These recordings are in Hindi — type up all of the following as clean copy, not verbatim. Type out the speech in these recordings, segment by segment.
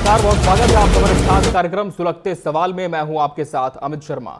नमस्कार, बहुत स्वागत है आपका हमारे खास कार्यक्रम सुलगते सवाल में। मैं हूं आपके साथ अमित शर्मा।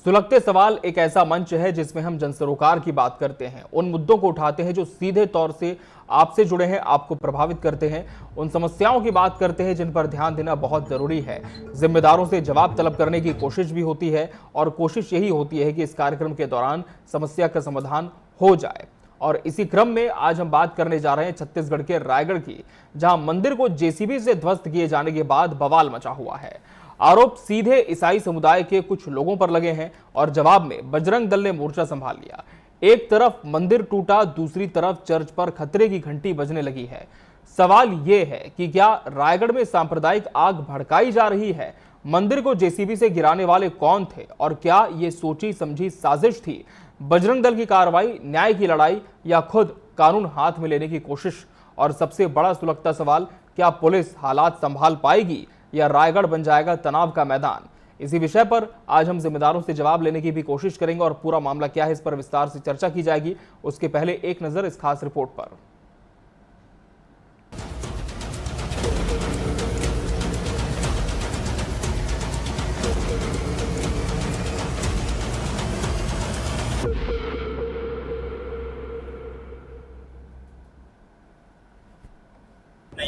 सुलगते सवाल एक ऐसा मंच है जिसमें हम जनसरोकार की बात करते हैं, उन मुद्दों को उठाते हैं जो सीधे तौर से आपसे जुड़े हैं, आपको प्रभावित करते हैं, उन समस्याओं की बात करते हैं जिन पर ध्यान देना बहुत जरूरी है। जिम्मेदारों से जवाब तलब करने की कोशिश भी होती है और कोशिश यही होती है कि इस कार्यक्रम के दौरान समस्या का समाधान हो जाए। और इसी क्रम में आज हम बात करने जा रहे हैं छत्तीसगढ़ के रायगढ़ की, जहां मंदिर को जेसीबी से ध्वस्त किए जाने के बाद बवाल मचा हुआ है। आरोप सीधे ईसाई समुदाय के कुछ लोगों पर लगे हैं और जवाब में बजरंग दल ने मोर्चा संभाल लिया। एक तरफ मंदिर टूटा, दूसरी तरफ चर्च पर खतरे की घंटी बजने लगी है। सवाल यह है कि क्या रायगढ़ में सांप्रदायिक आग भड़काई जा रही है? मंदिर को जेसीबी से गिराने वाले कौन थे और क्या यह सोची समझी साजिश थी? बजरंग दल की कार्रवाई, न्याय की लड़ाई या खुद कानून हाथ में लेने की कोशिश? और सबसे बड़ा सुलगता सवाल, क्या पुलिस हालात संभाल पाएगी या रायगढ़ बन जाएगा तनाव का मैदान? इसी विषय पर आज हम जिम्मेदारों से जवाब लेने की भी कोशिश करेंगे और पूरा मामला क्या है इस पर विस्तार से चर्चा की जाएगी। उसके पहले एक नजर इस खास रिपोर्ट पर।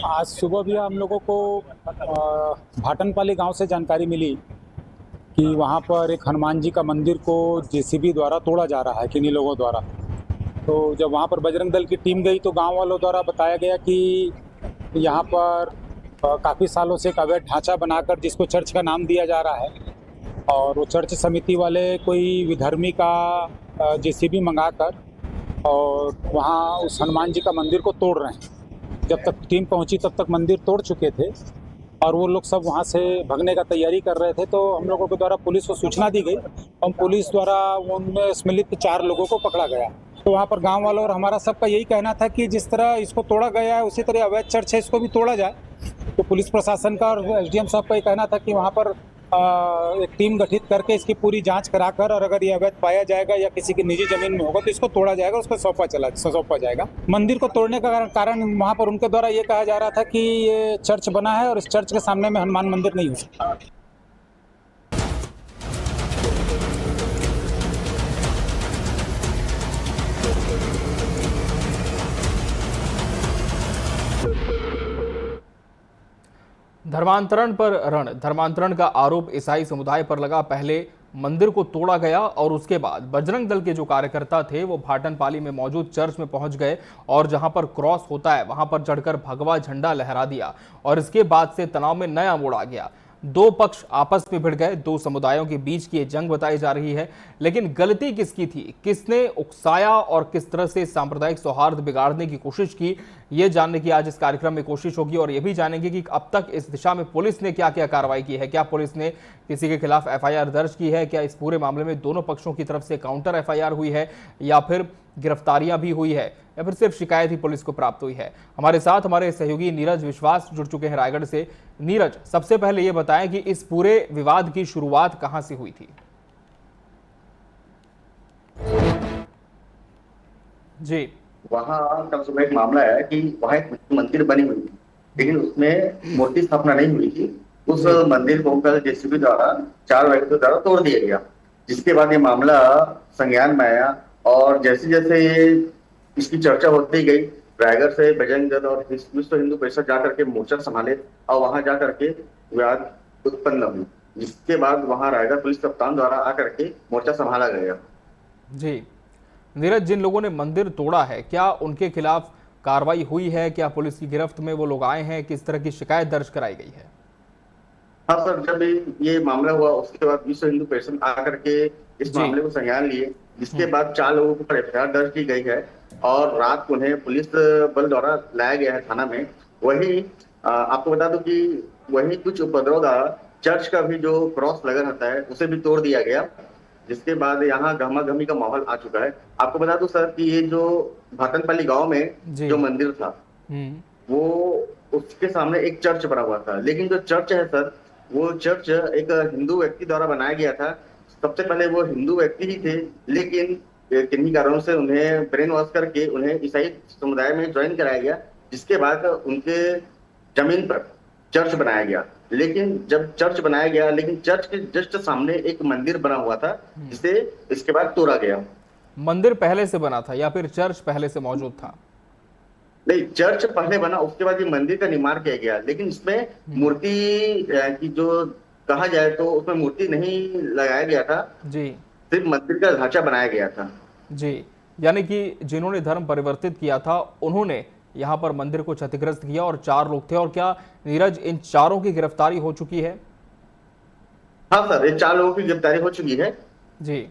आज सुबह भी हम लोगों को भाटनपाली गांव से जानकारी मिली कि वहां पर एक हनुमान जी का मंदिर को जेसीबी द्वारा तोड़ा जा रहा है किन्हीं लोगों द्वारा। तो जब वहां पर बजरंग दल की टीम गई तो गांव वालों द्वारा बताया गया कि यहां पर काफ़ी सालों से एक अवैध ढांचा बनाकर जिसको चर्च का नाम दिया जा रहा है और वो चर्च समिति वाले कोई विधर्मी का जेसीबी मंगाकर और वहाँ उस हनुमान जी का मंदिर को तोड़ रहे हैं। जब तक टीम पहुंची तब तक मंदिर तोड़ चुके थे और वो लोग सब वहां से भगने का तैयारी कर रहे थे। तो हम लोगों के द्वारा पुलिस को सूचना दी गई और पुलिस द्वारा उनमें सम्मिलित 4 लोगों को पकड़ा गया। तो वहां पर गांव वालों और हमारा सबका यही कहना था कि जिस तरह इसको तोड़ा गया है उसी तरह अवैध चर्च है, इसको भी तोड़ा जाए। तो पुलिस प्रशासन का और एसडीएम साहब का ये कहना था कि वहाँ पर एक टीम गठित करके इसकी पूरी जांच कराकर और अगर ये अवैध पाया जाएगा या किसी की निजी जमीन में होगा तो इसको तोड़ा जाएगा, उसको सौंपा जाएगा। मंदिर को तोड़ने का कारण वहाँ पर उनके द्वारा ये कहा जा रहा था कि ये चर्च बना है और इस चर्च के सामने में हनुमान मंदिर नहीं हो सकता। धर्मांतरण पर रण। धर्मांतरण का आरोप ईसाई समुदाय पर लगा। पहले मंदिर को तोड़ा गया और उसके बाद बजरंग दल के जो कार्यकर्ता थे वो भाटनपाली में मौजूद चर्च में पहुंच गए और जहां पर क्रॉस होता है वहां पर चढ़कर भगवा झंडा लहरा दिया और इसके बाद से तनाव में नया मोड़ आ गया। 2 पक्ष आपस में भिड़ गए। 2 समुदायों के बीच की ये जंग बताई जा रही है, लेकिन गलती किसकी थी, किसने उकसाया और किस तरह से सांप्रदायिक सौहार्द बिगाड़ने की कोशिश की, ये जानने की आज इस कार्यक्रम में कोशिश होगी। और ये भी जानेंगे कि अब तक इस दिशा में पुलिस ने क्या क्या कार्रवाई की है। क्या पुलिस ने किसी के खिलाफ एफआईआर दर्ज की है? क्या इस पूरे मामले में दोनों पक्षों की तरफ से काउंटर एफआईआर हुई है या फिर गिरफ्तारियां भी हुई है या फिर सिर्फ शिकायत ही पुलिस को प्राप्त हुई है? हमारे साथ हमारे सहयोगी नीरज विश्वास जुड़ चुके हैं रायगढ़ से। नीरज, सबसे पहले ये बताएं कि इस पूरे विवाद की शुरुआत कहां से हुई थी? जी, वहाँ कल सुबह एक मामला है कि वहाँ एक मंदिर बनी हुई थी, लेकिन उसमें मूर्ति स्थापना नहीं हुई थी। उस मंदिर को कल जेसीबी द्वारा 4 व्यक्तियों द्वारा तोड़ दिया गया, जिसके बाद ये मामला संज्ञान में आया और जैसे जैसे ये इसकी चर्चा होती गई, रायगढ़ से बजरंग दल और विश्व हिंदू परिषद जाकर के मोर्चा संभाले और वहां जाकर के विवाद उत्पन्न हुई, जिसके बाद वहां रायगढ़ पुलिस कप्तान द्वारा आकर के मोर्चा संभाला गया। जी नीरज, जिन लोगों ने मंदिर तोड़ा है क्या उनके खिलाफ कार्रवाई हुई है? क्या पुलिस की गिरफ्त में वो लोग आए हैं? किस तरह की शिकायत दर्ज कराई गई है? हाँ सर, जब ये मामला हुआ उसके बाद विश्व हिंदू परिषद आकर के इस मामले को संज्ञान लिए, जिसके बाद 4 लोगों पर एफआईआर दर्ज की गई है और रात को उन्हें पुलिस बल द्वारा लाया गया है थाना में। वही आपको बता दूं कि वही कुछ उपद्रव का चर्च का भी जो क्रॉस लगा रहता है उसे भी तोड़ दिया गया, जिसके बाद यहाँ गहमा-गहमी का माहौल आ चुका है। आपको बता दूं सर कि ये जो भाटनपाली गांव में जो मंदिर था वो उसके सामने एक चर्च बना हुआ था, लेकिन जो चर्च है सर वो चर्च एक हिंदू व्यक्ति द्वारा बनाया गया था। सबसे पहले वो हिंदू व्यक्ति ही थे, लेकिन किन्हीं कारणों से उन्हें ब्रेन वॉश करके उन्हें ईसाई समुदाय में ज्वाइन कराया गया, जिसके बाद उनके जमीन पर चर्च बनाया गया। लेकिन जब चर्च बनाया गया, लेकिन चर्च के जस्ट सामने एक मंदिर बना हुआ था, जिसे इसके बाद तोड़ा गया। मंदिर पहले से बना था या फिर चर्च पहले से मौजूद था? नहीं, चर्च पहले बना, उसके बाद ये मंदिर का निर्माण किया गया, लेकिन इसमें मूर्ति की जो कहा जाए तो उसमें मूर्ति नहीं लगाया गया था जी सिर्फ मंदिर का ढांचा बनाया गया था। जी, यानी कि जिन्होंने धर्म परिवर्तित किया था उन्होंने यहाँ पर मंदिर को क्षतिग्रस्त किया और 4 लोग थे। और क्या नीरज, इन चारों की गिरफ्तारी हो चुकी है? हाँ सर, ये 4 लोगों की गिरफ्तारी हो चुकी है। जी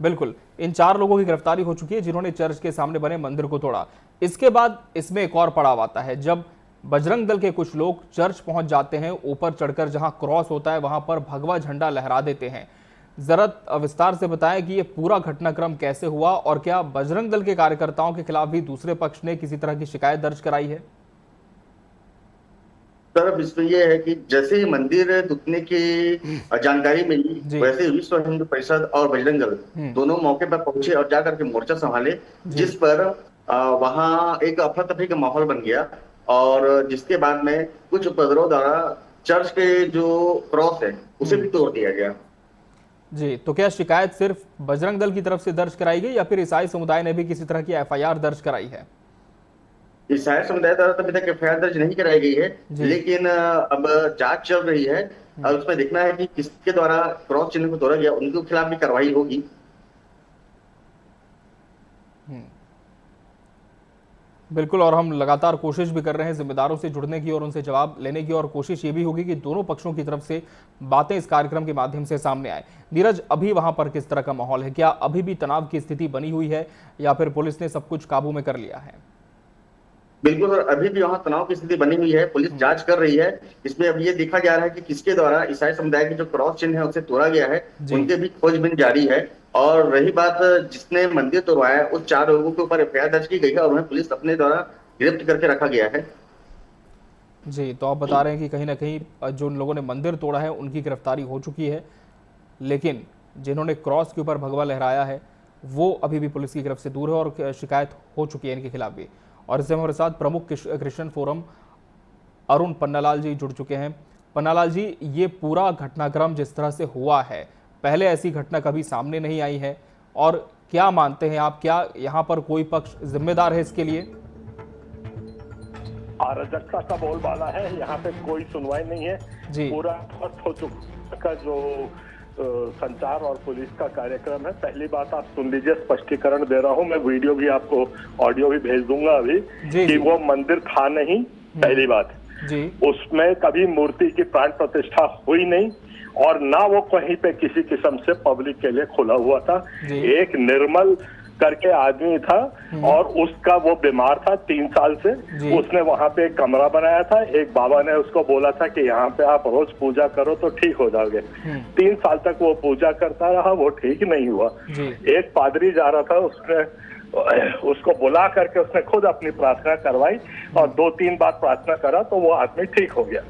बिल्कुल, इन 4 लोगों की गिरफ्तारी हो चुकी है जिन्होंने चर्च के सामने बने मंदिर को तोड़ा। इसके बाद इसमें एक और पड़ाव आता है, जब बजरंग दल के कुछ लोग चर्च पहुंच जाते हैं, ऊपर चढ़कर जहां क्रॉस होता है वहां पर भगवा झंडा लहरा देते हैं। जरा विस्तार से बताएं कि ये पूरा घटनाक्रम कैसे हुआ और क्या बजरंग दल के कार्यकर्ताओं के खिलाफ भी दूसरे पक्ष ने किसी तरह की शिकायत दर्ज कराई है? सर, अब इसमें यह है कि जैसे ही मंदिर टूटने की जानकारी मिली, वैसे ही विश्व हिंदू परिषद और बजरंग दल दोनों मौके पर पहुंचे और जाकर के मोर्चा संभाले, जिस पर वहां एक अफरा तफरी का माहौल बन गया। और जिसके बाद में कुछ उपद्रव द्वारा चर्च के जो क्रॉस है उसे भी तोड़ दिया गया। जी, तो क्या शिकायत सिर्फ बजरंग दल की तरफ से दर्ज कराई गई या फिर ईसाई समुदाय ने भी किसी तरह की एफआईआर दर्ज कराई है? ईसाई समुदाय द्वारा अभी तक एफआईआर दर्ज नहीं कराई गई है, लेकिन अब जांच चल रही है और उसमें देखना है कि किसके द्वारा क्रॉस चिन्ह को तोड़ा गया, उनके खिलाफ भी कार्रवाई होगी। बिल्कुल, और हम लगातार कोशिश भी कर रहे हैं जिम्मेदारों से जुड़ने की और उनसे जवाब लेने की, और कोशिश ये भी होगी कि दोनों पक्षों की तरफ से बातें इस कार्यक्रम के माध्यम से सामने आए। नीरज, अभी वहां पर किस तरह का माहौल है? क्या अभी भी तनाव की स्थिति बनी हुई है या फिर पुलिस ने सब कुछ काबू में कर लिया है? बिल्कुल सर, अभी भी वहाँ तनाव की स्थिति बनी हुई है, पुलिस जांच कर रही है। इसमें अब ये देखा जा रहा है कि किसके द्वारा ईसाई समुदाय की जो क्रॉस चिन्ह है उसे तोड़ा गया है, उनके भी खोजबीन जारी है। और रही बात जिसने मंदिर तोड़वाया, उस 4 लोगों के ऊपर एफआईआर दर्ज की गई है और उन्हें पुलिस अपने द्वारा गिरफ्त करके रखा गया है। जी, तो आप बता रहे हैं कि कहीं ना कहीं जो लोगों ने मंदिर तोड़ा है उनकी गिरफ्तारी हो चुकी है, लेकिन जिन्होंने क्रॉस के ऊपर भगवा लहराया है वो अभी भी पुलिस की गिरफ्त से दूर है और शिकायत हो चुकी है इनके खिलाफ भी। और इससे हमारे साथ प्रमुख क्रिश्चियन फोरम अरुण पन्नालाल जी जुड़ चुके हैं। पन्नालाल जी, ये पूरा घटनाक्रम जिस तरह से हुआ है, पहले ऐसी घटना कभी सामने नहीं आई है, और क्या मानते हैं आप, क्या यहाँ पर कोई पक्ष जिम्मेदार है इसके लिए? अराजकता का बोलबाला है, यहाँ पे कोई सुनवाई नहीं है जी। पूरा ध्वस्त हो चुका का जो संचार और पुलिस का कार्यक्रम है। पहली बात आप सुन लीजिए, स्पष्टीकरण दे रहा हूँ मैं, वीडियो भी आपको, ऑडियो भी भेज दूंगा अभी कि वो मंदिर था नहीं। पहली बात जी, उसमें कभी मूर्ति की प्राण प्रतिष्ठा हुई नहीं और ना वो कहीं पे किसी किस्म से पब्लिक के लिए खुला हुआ था। एक निर्मल करके आदमी था और उसका वो बीमार था 3 साल से, उसने वहां पे एक कमरा बनाया था। एक बाबा ने उसको बोला था कि यहाँ पे आप रोज पूजा करो तो ठीक हो जाओगे। 3 साल तक वो पूजा करता रहा, वो ठीक नहीं हुआ। एक पादरी जा रहा था, उसको बुला करके उसने खुद अपनी प्रार्थना करवाई और 2-3 बार प्रार्थना करा तो वो आदमी ठीक हो गया।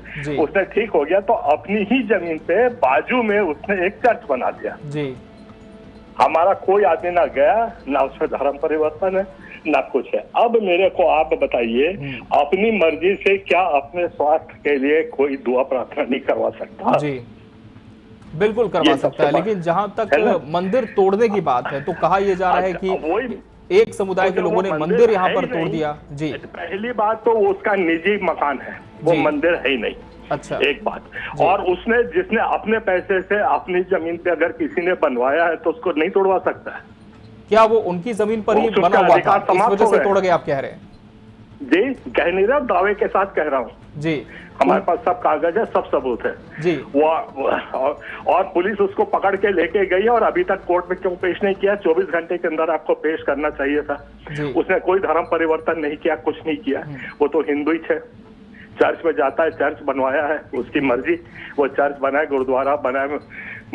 उसने ठीक हो गया तो अपनी ही जमीन पे बाजू में उसने एक चर्च बना दिया। हमारा कोई आदमी ना गया, ना उसमें धर्म परिवर्तन है, ना कुछ है। अब मेरे को आप बताइए, अपनी मर्जी से क्या अपने स्वास्थ्य के लिए कोई दुआ प्रार्थना नहीं करवा सकता? जी, बिल्कुल करवा सकता है, लेकिन जहां तक मंदिर तोड़ने की बात है तो कहा यह जा रहा है कि एक समुदाय के लोगों ने मंदिर यहाँ पर तोड़ दिया। जी, पहली बात तो उसका निजी मकान है, वो मंदिर है ही नहीं। अच्छा, एक बात, और उसने जिसने अपने पैसे से अपनी जमीन पे अगर किसी ने बनवाया है तो उसको नहीं तोड़वा सकता है। क्या वो उनकी जमीन पर ही बना हुआ था, इस वजह से तोड़ गए आप कह रहे हैं? जी, कह नहीं रहा, दावे के साथ कह रहा हूँ जी। हमारे पास सब कागज है, सब सबूत है जी। वो और पुलिस उसको पकड़ के लेके गई और अभी तक कोर्ट में क्यों पेश नहीं किया? 24 घंटे के अंदर आपको पेश करना चाहिए था। उसने कोई धर्म परिवर्तन नहीं किया, कुछ नहीं किया। वो तो हिंदू ही थे, चर्च में जाता है, चर्च बनवाया है, उसकी मर्जी। वो चर्च बनाए, गुरुद्वारा बनाए,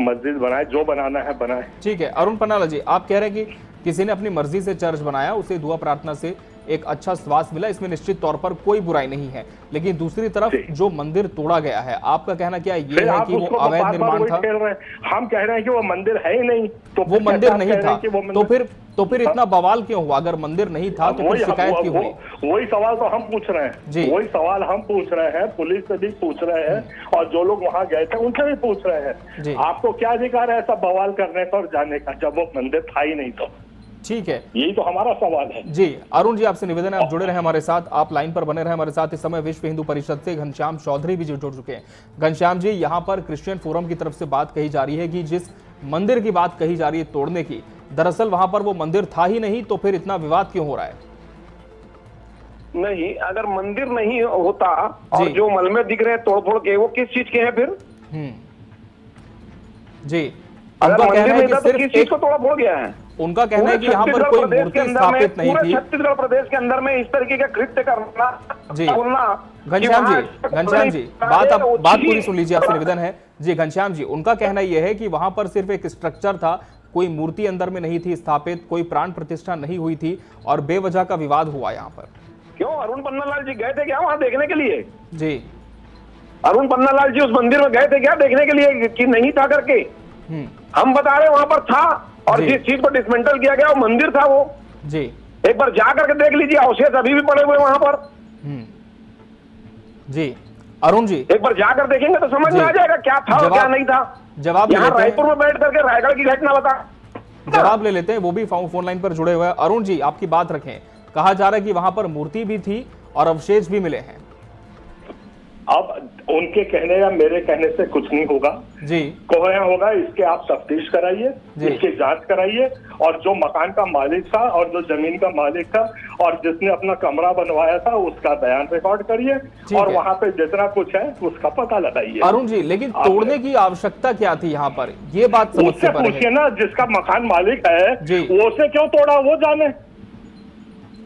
मस्जिद बनाए, जो बनाना है बनाए। ठीक है अरुण पन्नालाल जी, आप कह रहे हैं कि किसी ने अपनी मर्जी से चर्च बनाया, उसे दुआ प्रार्थना से एक अच्छा स्वास्थ्य मिला, इसमें निश्चित तौर पर कोई बुराई नहीं है। लेकिन दूसरी तरफ जो मंदिर तोड़ा गया है, आपका कहना क्या ये है कि वो अवैध निर्माण था? हम कह रहे हैं कि वो मंदिर है ही नहीं, तो वो मंदिर नहीं था, तो फिर तो फिर इतना बवाल क्यों हुआ? अगर मंदिर नहीं था तो फिर शिकायत क्यों हुई? वही सवाल तो हम पूछ रहे हैं जी। वही सवाल हम पूछ रहे हैं, पुलिस से भी पूछ रहे हैं और जो लोग वहां गए थे उनसे भी पूछ रहे जी। हैं। आपको क्या अधिकार है ऐसा बवाल करने का और जाने का, जब वो मंदिर था ही नहीं? तो ठीक है, यही तो हमारा सवाल है। जी अरुण जी, आपसे निवेदन है आप जुड़े रहे हमारे साथ, आप लाइन पर बने रहे हमारे साथ। इस समय विश्व हिंदू परिषद से घनश्याम चौधरी भी जुड़ चुके हैं। घनश्याम जी, यहाँ पर क्रिश्चियन फोरम की तरफ से बात कही जा रही है कि जिस मंदिर की बात कही जा रही है तोड़ने की, दरअसल वहां पर वो मंदिर था ही नहीं, तो फिर इतना विवाद क्यों हो रहा है? नहीं, अगर मंदिर नहीं होता और जो मलबे दिख रहे हैं तोड़फोड़ के, वो किस चीज के हैं फिर? जी, अगर उनका कहना मंदिर है नहीं कि था तो किस सिर्फ चीज को तोड़ा फोड़ गया है? उनका कहना है कि यहाँ पर कोई मूर्ति स्थापित नहीं थी। छत्तीसगढ़ प्रदेश के अंदर में इस तरीके का कृत्य करना, जी बोलना। घनश्याम जी, बात पूरी सुन लीजिए, आपसे निवेदन है। जी घनश्याम जी, उनका कहना यह है कि वहां पर सिर्फ एक स्ट्रक्चर था, कोई मूर्ति अंदर में नहीं थी स्थापित, कोई प्राण प्रतिष्ठा नहीं हुई थी और बेवजह का विवाद हुआ यहाँ पर। क्यों, अरुण पन्नालाल जी गए थे क्या वहां देखने के लिए? जी, अरुण पन्नालाल जी उस मंदिर में गए थे क्या देखने के लिए कि नहीं था करके? हम बता रहे वहां पर था और जिस चीज को डिसमेंटल किया गया वो मंदिर था वो। जी, एक बार जा करके देख लीजिए, अवशेष अभी भी पड़े हुए वहां पर। जी अरुण जी, एक बार जाकर देखेंगे तो समझ में आ जाएगा क्या था और क्या नहीं था। जवाब यहाँ रायपुर में बैठ करके रायगढ़ की घटना बता, जवाब ले लेते हैं, वो भी फोन लाइन पर जुड़े हुए हैं। अरुण जी, आपकी बात रखें, कहा जा रहा है कि वहां पर मूर्ति भी थी और अवशेष भी मिले हैं। अब उनके कहने या मेरे कहने से कुछ नहीं होगा जी, कोई होगा, इसके आप तफ्तीश कराइए, इसकी जांच कराइए और जो मकान का मालिक था और जो जमीन का मालिक था और जिसने अपना कमरा बनवाया था उसका बयान रिकॉर्ड करिए और वहां पे जितना कुछ है उसका पता लगाइए। अरुण जी, लेकिन तोड़ने की आवश्यकता क्या थी यहाँ पर, ये बात उससे पूछिए ना, जिसका मकान मालिक है वो उसे क्यों तोड़ा वो जाने।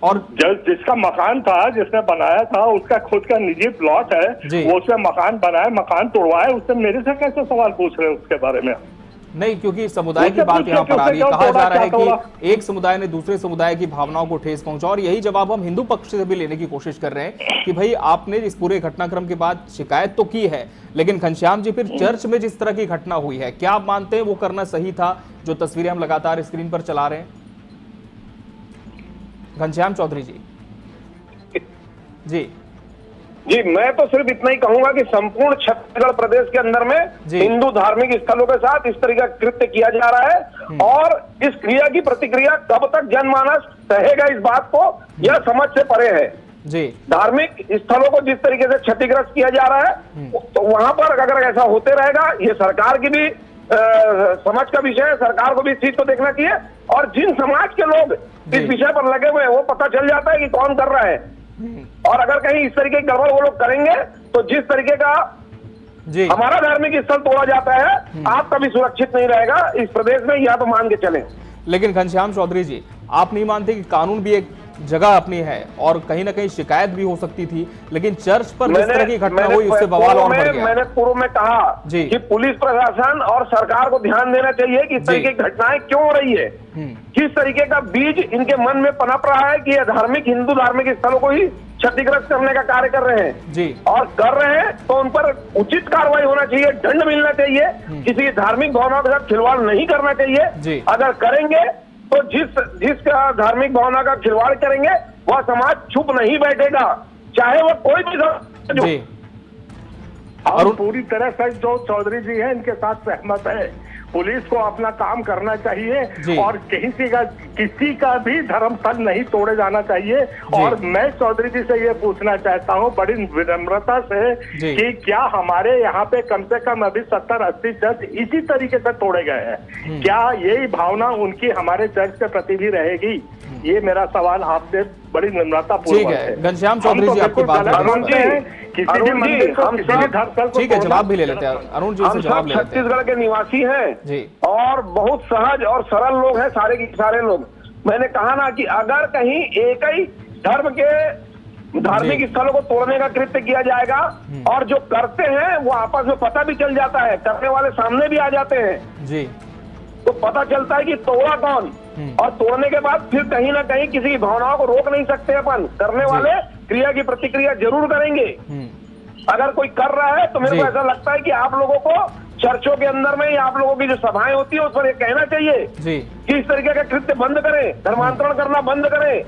और जिसका मकान था, जिसने बनाया था, उसका खुद का निजी प्लॉट है, वो उसने मकान बनाया, मकान तोड़वाया, उससे मेरे से कैसे सवाल पूछ रहे हैं उसके बारे में? नहीं, क्योंकि समुदाय की बात यहाँ पर आ रही है। कहा जा रहा है कि एक समुदाय ने दूसरे समुदाय की भावनाओं को ठेस पहुंचा और यही जवाब हम हिंदू पक्ष से भी लेने की कोशिश कर रहे हैं कि भाई आपने इस पूरे घटनाक्रम के बाद शिकायत तो की है, लेकिन घनश्याम जी फिर चर्च में जिस तरह की घटना हुई है, क्या आप मानते हैं वो करना सही था, जो तस्वीरें हम लगातार स्क्रीन पर चला रहे हैं? घनश्याम चौधरी जी। जी, मैं तो सिर्फ इतना ही कहूंगा कि संपूर्ण छत्तीसगढ़ प्रदेश के अंदर में हिंदू धार्मिक स्थलों के साथ इस तरह का कृत्य किया जा रहा है और इस क्रिया की प्रतिक्रिया कब तक जनमानस सहेगा इस बात को, यह समझ से परे है। जी, धार्मिक स्थलों को जिस तरीके से क्षतिग्रस्त किया जा रहा है तो वहां पर अगर ऐसा होते रहेगा, ये सरकार की भी समझ का विषय है, सरकार को भी इस चीज को देखना चाहिए और जिन समाज के लोग इस विषय पर लगे हुए हैं वो पता चल जाता है कि कौन कर रहा है और अगर कहीं इस तरीके की गड़बड़ वो लोग करेंगे तो जिस तरीके का हमारा धार्मिक स्थल तोड़ा जाता है आपका भी सुरक्षित नहीं रहेगा इस प्रदेश में, या तो मान के चलें। लेकिन घनश्याम चौधरी जी, आप नहीं मानते कि कानून भी एक जगह अपनी है और कहीं ना कहीं शिकायत भी हो सकती थी, लेकिन चर्च पर जिस तरह की घटना हुई उससे बवाल और बढ़ गया। मैंने पूर्व में कहा कि पुलिस प्रशासन और सरकार को ध्यान देना चाहिए कि इस तरीके की घटनाएं क्यों हो रही है, किस तरीके का बीज इनके मन में पनप रहा है कि ये धार्मिक हिंदू धार्मिक स्थलों को ही क्षतिग्रस्त करने का कार्य कर रहे हैं और कर रहे हैं तो उन पर उचित कार्रवाई होना चाहिए, दंड मिलना चाहिए, किसी धार्मिक भावनाओं के साथ खिलवाड़ नहीं करना चाहिए। अगर करेंगे तो जिसका धार्मिक भावना का खिलवाड़ करेंगे वह समाज चुप नहीं बैठेगा, चाहे वह कोई भी। और पूरी तरह से जो चौधरी जी हैं इनके साथ सहमत है, पुलिस को अपना काम करना चाहिए और किसी का भी धर्मस्थल नहीं तोड़े जाना चाहिए। और मैं चौधरी जी से ये पूछना चाहता हूँ बड़ी विनम्रता से कि क्या हमारे यहाँ पे कम से कम अभी 70-80 चर्च इसी तरीके से तोड़े गए हैं, क्या यही भावना उनकी हमारे चर्च के प्रति भी रहेगी? ये मेरा सवाल आपसे बड़ी विनम्रता पूर्वक है। घनश्याम चौधरी जी, आपकी बात किसी भी मंदिर को, ठीक है, जवाब भी ले लेते हैं अरुण जी से, जवाब ले लेते हैं। छत्तीसगढ़ के निवासी हैं और बहुत सहज और सरल लोग हैं सारे के सारे लोग। मैंने कहा ना कि अगर कहीं एक ही धर्म के धार्मिक स्थलों को तोड़ने का कृत्य किया जाएगा और जो करते हैं वो आपस में पता भी चल जाता है, करने वाले सामने भी आ जाते हैं तो पता चलता है कि तोड़ा कौन, और तोड़ने के बाद फिर कहीं ना कहीं किसी की भावनाओं को रोक नहीं सकते अपन, करने वाले क्रिया की प्रतिक्रिया जरूर करेंगे। अगर कोई कर रहा है तो मेरे को ऐसा लगता है कि आप लोगों को चर्चों के अंदर में या आप लोगों की जो सभाएं होती है उस पर ये कहना चाहिए कि इस तरीके का कृत्य बंद करें, धर्मांतरण करना बंद करें,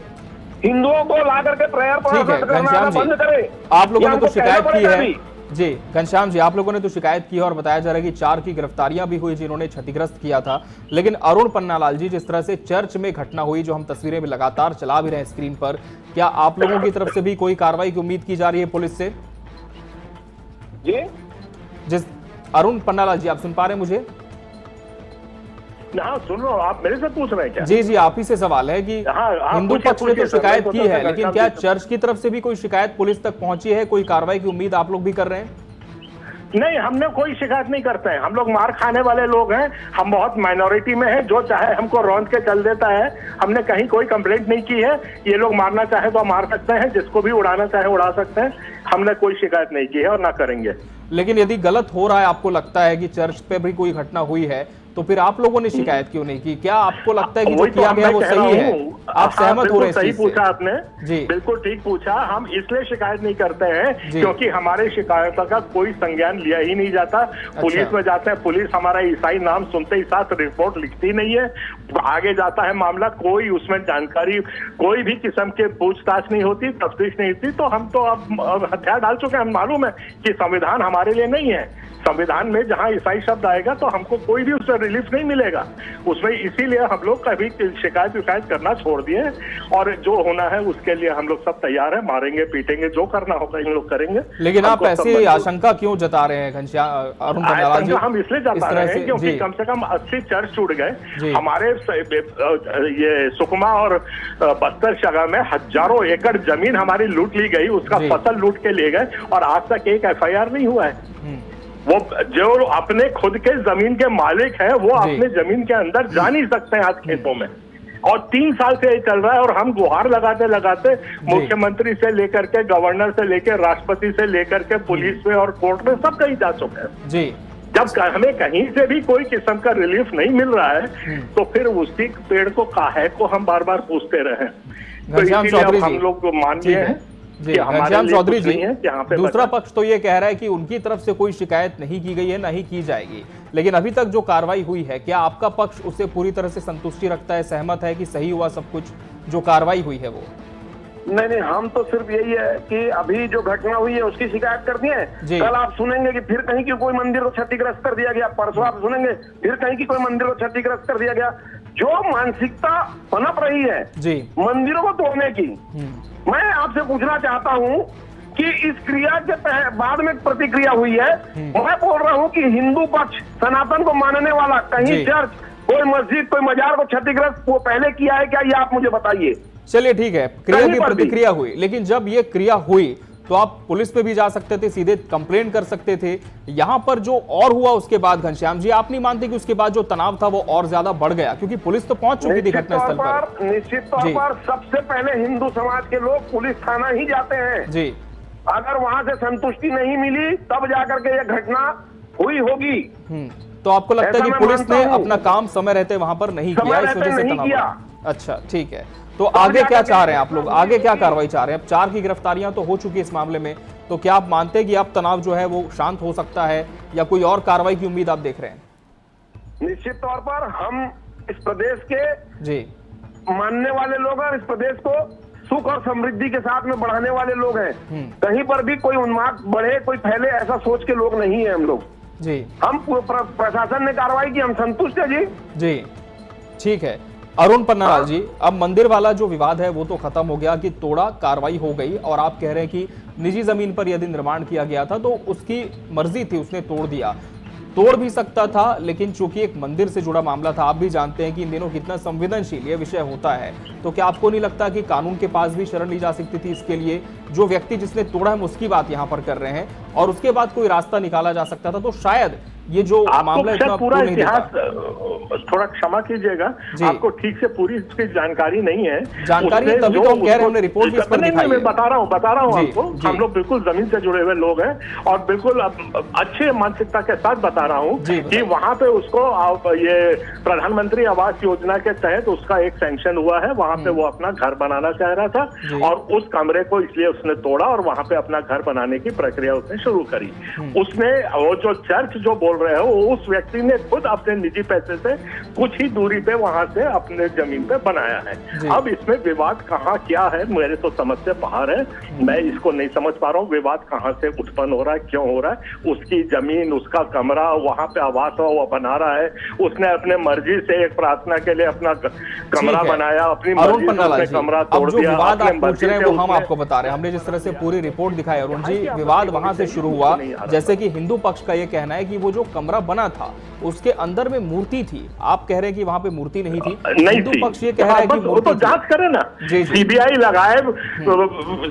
हिंदुओं को ला करके प्रेयर करना बंद करें। आप लोगों ने तो शिकायत की है जी घनश्याम जी, आप लोगों ने तो शिकायत की है और बताया जा रहा है कि 4 की गिरफ्तारियां भी हुई जिन्होंने क्षतिग्रस्त किया था। लेकिन अरुण पन्नालाल जी, जिस तरह से चर्च में घटना हुई, जो हम तस्वीरें में लगातार चला भी रहे हैं स्क्रीन पर, क्या आप लोगों की तरफ से भी कोई कार्रवाई की उम्मीद की जा रही है पुलिस से? जी जिस अरुण पन्नालाल जी, आप सुन पा रहे हैं मुझे? हाँ सुन रहा हूँ, आप मेरे से पूछ रहे हैं क्या? जी आप ही से सवाल है कि हिंदू पक्ष ने तो शिकायत की है, लेकिन क्या चर्च की तरफ से भी कोई शिकायत पुलिस तक पहुंची है? कोई कार्रवाई की उम्मीद आप लोग भी कर रहे हैं? नहीं, हमने कोई शिकायत नहीं करते हैं। हम लोग मार खाने वाले लोग हैं, हम बहुत माइनॉरिटी में हैं, जो चाहे हमको रौंद के चल देता है। हमने कहीं कोई कंप्लेंट नहीं की है। ये लोग मारना चाहे तो मार सकते हैं, जिसको भी उड़ाना चाहे उड़ा सकते हैं। हमने कोई शिकायत नहीं की है और ना करेंगे। लेकिन यदि गलत हो रहा है, आपको लगता है कि चर्च पे भी कोई घटना हुई है, तो फिर आप लोगों ने शिकायत क्यों नहीं की? क्या आपको लगता है कि जो किया गया वो सही है? आप सहमत हो रहे हैं? सही पूछा आपने जी, बिल्कुल ठीक पूछा। हम इसलिए शिकायत नहीं करते हैं क्योंकि हमारे शिकायतों का कोई संज्ञान लिया ही नहीं जाता। पुलिस में जाते हैं, पुलिस हमारा ईसाई नाम सुनते ही साथ रिपोर्ट लिखती नहीं है, आगे जाता है मामला, कोई उसमें जानकारी, कोई भी किस्म के पूछताछ नहीं होती, तफ्तीश नहीं होती। तो हम तो अब हथियार डाल चुके हैं। हम मालूम है कि संविधान हमारे लिए नहीं है। संविधान में जहां ईसाई शब्द आएगा तो हमको कोई भी उससे रिलीफ नहीं मिलेगा उसमें। इसीलिए हम लोग कभी शिकायत विकायत करना छोड़ दिए और जो होना है उसके लिए हम लोग सब तैयार हैं, मारेंगे पीटेंगे, जो करना होगा इन लोग करेंगे। लेकिन आप ऐसी आशंका क्यों जता रहे हैं घनश्याम, अरुण पन्नालाल जी? हम इसलिए जता रहे हैं क्योंकि कम से कम 80 चर्च छूट गए हमारे। ये सुकमा और बस्तर जगह में हजारों एकड़ जमीन हमारी लूट ली गई, उसका फसल लूट के ले गए और आज तक एक FIR नहीं हुआ है। वो जो अपने खुद के जमीन के मालिक है वो अपने जमीन के अंदर जा नहीं सकते हैं आज खेतों में। और 3 साल से ये चल रहा है और हम गुहार लगाते लगाते मुख्यमंत्री से लेकर के, गवर्नर से लेकर, राष्ट्रपति से लेकर के, पुलिस में और कोर्ट में सब कहीं जा चुके हैं जी। जब हमें कहीं से भी कोई किस्म का रिलीफ नहीं मिल रहा है तो फिर उसी पेड़ को काहे को हम बार बार पूछते रहे। तो इसीलिए हम लोग मान लिए हैं जी। घनश्याम चौधरी जी, दूसरा पक्ष तो ये कह रहा है कि उनकी तरफ से कोई शिकायत नहीं की गई है, नहीं की जाएगी, लेकिन अभी तक जो कार्रवाई हुई है, क्या आपका पक्ष उससे पूरी तरह से संतुष्टि रखता है, सहमत है कि सही हुआ सब कुछ जो कार्रवाई हुई है वो? नहीं, हम तो सिर्फ यही है कि अभी जो घटना हुई है उसकी शिकायत कर दी है। कल आप सुनेंगे कि फिर कहीं की कोई मंदिर को क्षतिग्रस्त कर दिया गया, परसों आप सुनेंगे फिर कहीं की कोई मंदिर को क्षतिग्रस्त कर दिया गया। जो मानसिकता पनप रही है जी मंदिरों को तोड़ने की, मैं आपसे पूछना चाहता हूं कि इस क्रिया के बाद में प्रतिक्रिया हुई है। मैं बोल रहा हूं कि हिंदू पक्ष, सनातन को मानने वाला, कहीं चर्च, कोई मस्जिद, कोई मजार को क्षतिग्रस्त वो पहले किया है क्या, ये आप मुझे बताइए। चलिए ठीक है, क्रिया की प्रतिक्रिया हुई, लेकिन जब ये क्रिया हुई तो आप पुलिस पे भी जा सकते थे, सीधे कंप्लेंट कर सकते थे। यहां पर जो और हुआ उसके बाद, घनश्याम जी, आप नहीं मानते कि उसके बाद जो तनाव था वो और ज्यादा बढ़ गया, क्योंकि पुलिस तो पहुंच चुकी थी घटनास्थल पर? निश्चित तौर पर सबसे पहले हिंदू समाज के लोग पुलिस थाना ही जाते हैं जी। अगर वहां से संतुष्टि नहीं मिली तब जाकर के यह घटना हुई होगी। तो आपको लगता है कि पुलिस ने अपना काम समय रहते वहां पर नहीं किया, इस वजह से तनाव? अच्छा ठीक है, तो आगे क्या चाह रहे हैं आप लोग, आगे क्या कार्रवाई चाह रहे हैं? अब 4 की गिरफ्तारियां तो हो चुकी है इस मामले में, तो क्या आप मानते हैं कि अब तनाव जो है वो शांत हो सकता है या कोई और कार्रवाई की उम्मीद आप देख रहे हैं? निश्चित तौर पर हम इस प्रदेश के जी मानने वाले लोग हैं, इस प्रदेश को सुख और समृद्धि के साथ में बढ़ाने वाले लोग हैं। कहीं पर भी कोई उन्माद बढ़े, कोई फैले, ऐसा सोच के लोग नहीं है हम लोग जी। हम प्रशासन ने कार्रवाई की, हम संतुष्ट है जी। जी ठीक है। अरुण पन्नालाल जी, अब मंदिर वाला जो विवाद है वो तो खत्म हो गया कि तोड़ा, कार्रवाई हो गई, और आप कह रहे हैं कि निजी जमीन पर यदि निर्माण किया गया था तो उसकी मर्जी थी, उसने तोड़ दिया। तोड़ भी सकता था, लेकिन चूंकि एक मंदिर से जुड़ा मामला था, आप भी जानते हैं कि इन दिनों कितना संवेदनशील ये विषय होता है, तो क्या आपको नहीं लगता कि कानून के पास भी शरण ली जा सकती थी इसके लिए? जो व्यक्ति जिसने तोड़ा है उसकी बात यहाँ पर कर रहे हैं और उसके बाद कोई रास्ता निकाला जा सकता था, तो शायद ये जो मामला इतना पूरा इतिहास, थोड़ा क्षमा कीजिएगा, आपको ठीक से पूरी इसकी जानकारी नहीं है। जानकारी है तभी तो हम कह रहे हैं, हमने रिपोर्ट भी इस पर दिखाई है। मैं बता रहा हूँ आपको, हम लोग बिल्कुल जमीन से जुड़े हुए लोग हैं और बिल्कुल अच्छे मानसिकता के साथ बता रहा हूँ कि वहां पे उसको ये प्रधानमंत्री आवास योजना के तहत उसका एक सैंक्शन हुआ है, वहां पे वो अपना घर बनाना चाह रहा था और उस कमरे को इसलिए उसने तोड़ा और वहां पे अपना घर बनाने की प्रक्रिया उसने शुरू करी। उसने वो जो चर्च जो बोल रहे हो, उस व्यक्ति ने खुद अपने निजी पैसे से कुछ ही दूरी पे वहां से अपने जमीन पे बनाया है। अब इसमें विवाद कहाँ क्या है, मेरे तो समझ से बाहर है। मैं इसको नहीं समझ पा रहा हूँ विवाद कहाँ से उत्पन्न हो रहा है, क्यों हो रहा है। उसकी जमीन, उसका कमरा, वहां पे आवास वो बना रहा है। उसने अपने मर्जी से एक प्रार्थना के लिए अपना कमरा बनाया, अपनी मर्जी से उसने कमरा तोड़ दिया। विवाद आप पूछ रहे हैं वो हम आपको बता रहे हैं। हमने जिस तरह से पूरी रिपोर्ट दिखाई अरुण जी, विवाद वहां से शुरू हुआ जैसे कि हिंदू पक्ष का ये कहना है कि वो जो कमरा बना था उसके अंदर में मूर्ति थी। आप कह रहे हैं कि वहां पे मूर्ति नहीं थी। हिंदू पक्ष ये कह रहा है कि मूर्ति तो जांच करे ना, सीबीआई लगाए,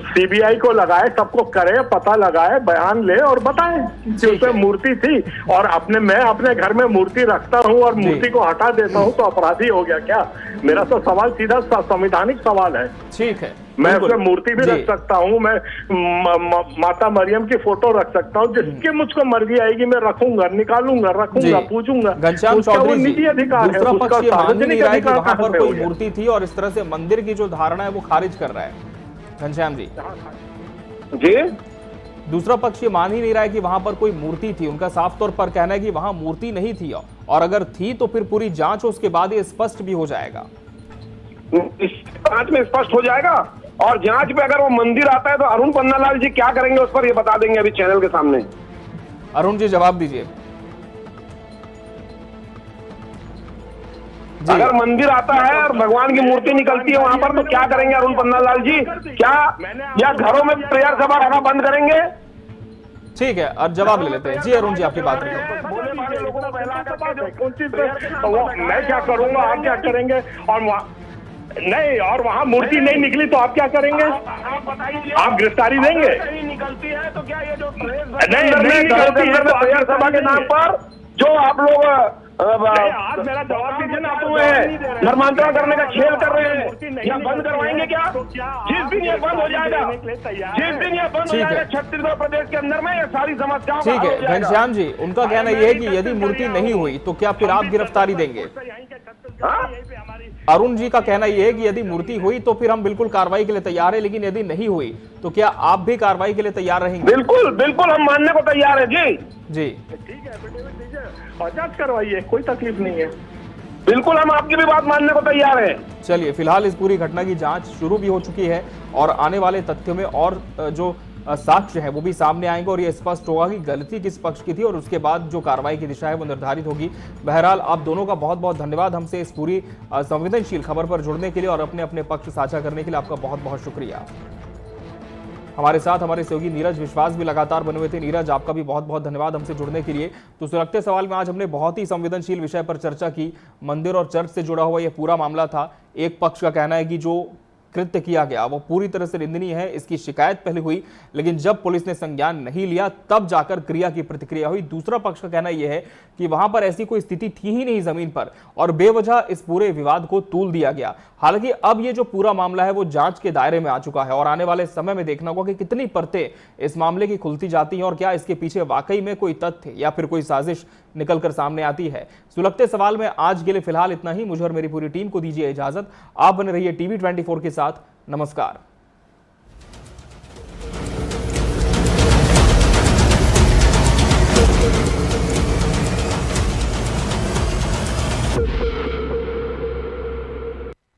सीबीआई को लगाए, सबको करे, पता लगाए, बयान ले और बताए कि उसमें मूर्ति थी। और मैं अपने घर में मूर्ति रखता हूँ और मूर्ति को हटा देता हूँ तो अपराधी हो गया क्या? मेरा तो सवाल सीधा संवैधानिक सवाल है। ठीक है, मैं उसमें मूर्ति भी रख सकता हूँ, मैं माता मरियम की फोटो रख सकता हूँ, जिसकी मुझको मर्जी आएगी मैं रखूंगा, निकालूंगा, रखूंगा, पूजूंगा। घनश्याम चौधरी जी, निजी अधिकार है, दूसरा पक्ष ये मान नहीं रहा है कि वहां पर कोई है। मूर्ति थी और इस तरह से मंदिर की जो धारणा है वो खारिज कर रहा है। घनश्याम जी दूसरा पक्ष ये मान ही नहीं रहा है कि वहां पर कोई मूर्ति थी। उनका साफ तौर पर कहना है कि वहां मूर्ति नहीं थी, और अगर थी तो फिर पूरी जांच हो, उसके बाद ये स्पष्ट भी हो जाएगा। इस जांच में स्पष्ट हो जाएगा। और जांच में अगर वो मंदिर आता है तो अरुण पन्नालाल जी क्या करेंगे उस पर ये बता देंगे अभी चैनल के सामने। अरुण जी जवाब दीजिए। अगर मंदिर आता है और भगवान की मूर्ति निकलती है वहां पर तो क्या करेंगे अरुण पन्नालाल जी? क्या या घरों में प्रेयर सभा रखना बंद करेंगे? ठीक है, अब जवाब ले लेते हैं। जी अरुण जी, आपकी बात रखें। बोले वाले लोगों को बहला करके कौन चीज मैं क्या करूंगा, आप क्या करेंगे? और नहीं, और वहाँ मूर्ति नहीं निकली तो आप क्या करेंगे? आप बताइए, आप गिरफ्तारी देंगे? नहीं निकलती है तो क्या ये जो नहीं निकलती है तो प्रेयर सभा के नाम पर जो आप लोग आज मेरा जवाब दीजिए ना। आप धर्मांतरण करने का खेल कर रहे हैं, या बंद करवाएंगे क्या? जिस दिन ये बंद हो जाएगा, जिस दिन ये बंद हो जाएगा छत्तीसगढ़ प्रदेश के अंदर में, ये सारी समस्याओं ठीक है। घनश्याम जी, उनका कहना यह है कि यदि मूर्ति नहीं हुई तो क्या फिर आप गिरफ्तारी देंगे? अरुण जी का कहना यह है कि यदि मूर्ति हुई तो फिर हम बिल्कुल कार्रवाई के लिए तैयार है, लेकिन यदि नहीं हुई तो क्या आप भी कार्रवाई के लिए तैयार रहेंगे? बिल्कुल बिल्कुल, हम मानने को तैयार है जी। ठीक है, और जांच करवाइए, कोई तकलीफ नहीं है। बिल्कुल, हम आपकी भी बात मानने को तैयार है। चलिए, फिलहाल इस पूरी घटना की जांच शुरू भी हो चुकी है और आने वाले तथ्यों में और जो साक्ष्य है वो भी सामने आएंगे और ये स्पष्ट होगा कि गलती किस पक्ष की थी और उसके बाद जो कार्रवाई की दिशा है वो निर्धारित होगी। बहरहाल आप दोनों का बहुत बहुत धन्यवाद हमसे इस पूरी संवेदनशील खबर पर जुड़ने के लिए और अपने अपने पक्ष साझा करने के लिए आपका बहुत बहुत शुक्रिया। हमारे साथ हमारे सहयोगी नीरज विश्वास भी लगातार बने हुए थे। नीरज, आपका भी बहुत बहुत धन्यवाद हमसे जुड़ने के लिए। तो सुलगते सवाल में आज हमने बहुत ही संवेदनशील विषय पर चर्चा की। मंदिर और चर्च से जुड़ा हुआ यह पूरा मामला था। एक पक्ष का कहना है कि जो कृत्य किया गया वो पूरी तरह से निंदनीय है, इसकी शिकायत पहले हुई लेकिन जब पुलिस ने संज्ञान नहीं लिया तब जाकर क्रिया की प्रतिक्रिया हुई। दूसरा पक्ष का कहना यह है कि वहां पर ऐसी कोई स्थिति थी ही नहीं जमीन पर और बेवजह इस पूरे विवाद को तूल दिया गया। हालांकि अब ये जो पूरा मामला है वो जांच के दायरे में आ चुका है और आने वाले समय में देखना होगा कि कितनी परतें इस मामले की खुलती जाती हैं और क्या इसके पीछे वाकई में कोई तथ्य या फिर कोई साजिश निकलकर सामने आती है। सुलगते सवाल में आज के लिए फिलहाल इतना ही। मुझे और मेरी पूरी टीम को दीजिए इजाजत। आप बने रहिए टीवी 24 के साथ। नमस्कार।